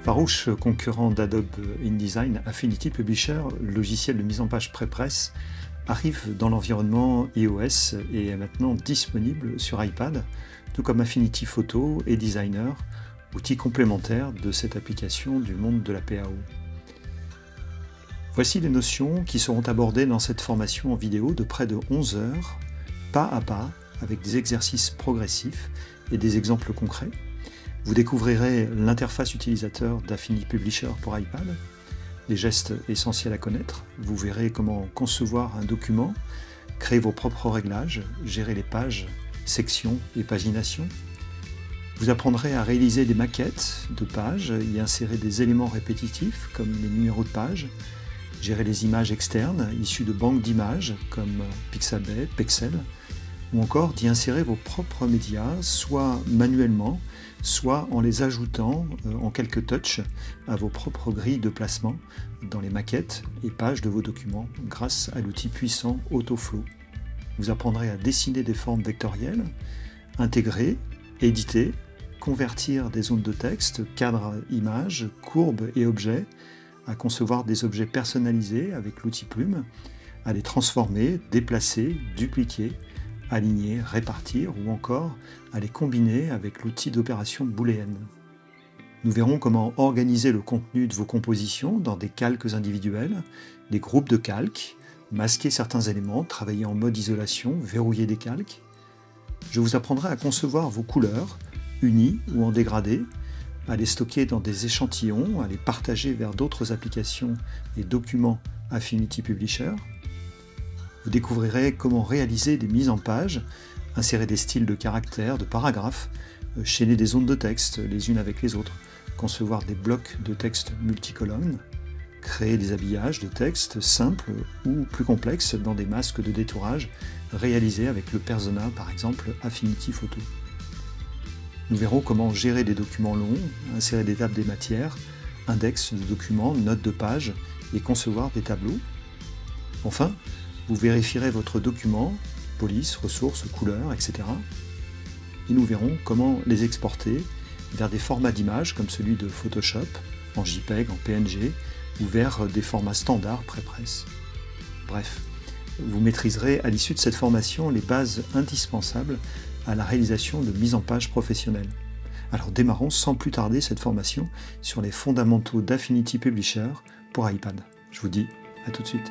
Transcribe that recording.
Farouche concurrent d'Adobe InDesign, Affinity Publisher, le logiciel de mise en page pré-presse, arrive dans l'environnement iOS et est maintenant disponible sur iPad, tout comme Affinity Photo et Designer, outils complémentaires de cette application du monde de la PAO. Voici les notions qui seront abordées dans cette formation en vidéo de près de 11 heures, pas à pas, avec des exercices progressifs et des exemples concrets. Vous découvrirez l'interface utilisateur d'Affinity Publisher pour iPad, les gestes essentiels à connaître. Vous verrez comment concevoir un document, créer vos propres réglages, gérer les pages, sections et pagination. Vous apprendrez à réaliser des maquettes de pages, y insérer des éléments répétitifs comme les numéros de pages, gérer les images externes issues de banques d'images comme Pixabay, Pexel, ou encore d'y insérer vos propres médias, soit manuellement, soit en les ajoutant en quelques touches à vos propres grilles de placement dans les maquettes et pages de vos documents grâce à l'outil puissant AutoFlow. Vous apprendrez à dessiner des formes vectorielles, intégrer, éditer, convertir des zones de texte, cadres, images, courbes et objets, à concevoir des objets personnalisés avec l'outil Plume, à les transformer, déplacer, dupliquer, aligner, répartir ou encore à les combiner avec l'outil d'opération booléenne. Nous verrons comment organiser le contenu de vos compositions dans des calques individuels, des groupes de calques, masquer certains éléments, travailler en mode isolation, verrouiller des calques. Je vous apprendrai à concevoir vos couleurs, unies ou en dégradé, à les stocker dans des échantillons, à les partager vers d'autres applications et documents Affinity Publisher. Vous découvrirez comment réaliser des mises en page, insérer des styles de caractères, de paragraphes, chaîner des zones de texte les unes avec les autres, concevoir des blocs de texte multicolonnes, créer des habillages de texte simples ou plus complexes dans des masques de détourage réalisés avec le Persona, par exemple Affinity Photo. Nous verrons comment gérer des documents longs, insérer des tables des matières, index de documents, notes de pages et concevoir des tableaux. Enfin, vous vérifierez votre document, police, ressources, couleurs, etc. Et nous verrons comment les exporter vers des formats d'images comme celui de Photoshop, en JPEG, en PNG, ou vers des formats standards pré-presse. Bref, vous maîtriserez à l'issue de cette formation les bases indispensables à la réalisation de mise en page professionnelle. Alors démarrons sans plus tarder cette formation sur les fondamentaux d'Affinity Publisher pour iPad. Je vous dis à tout de suite.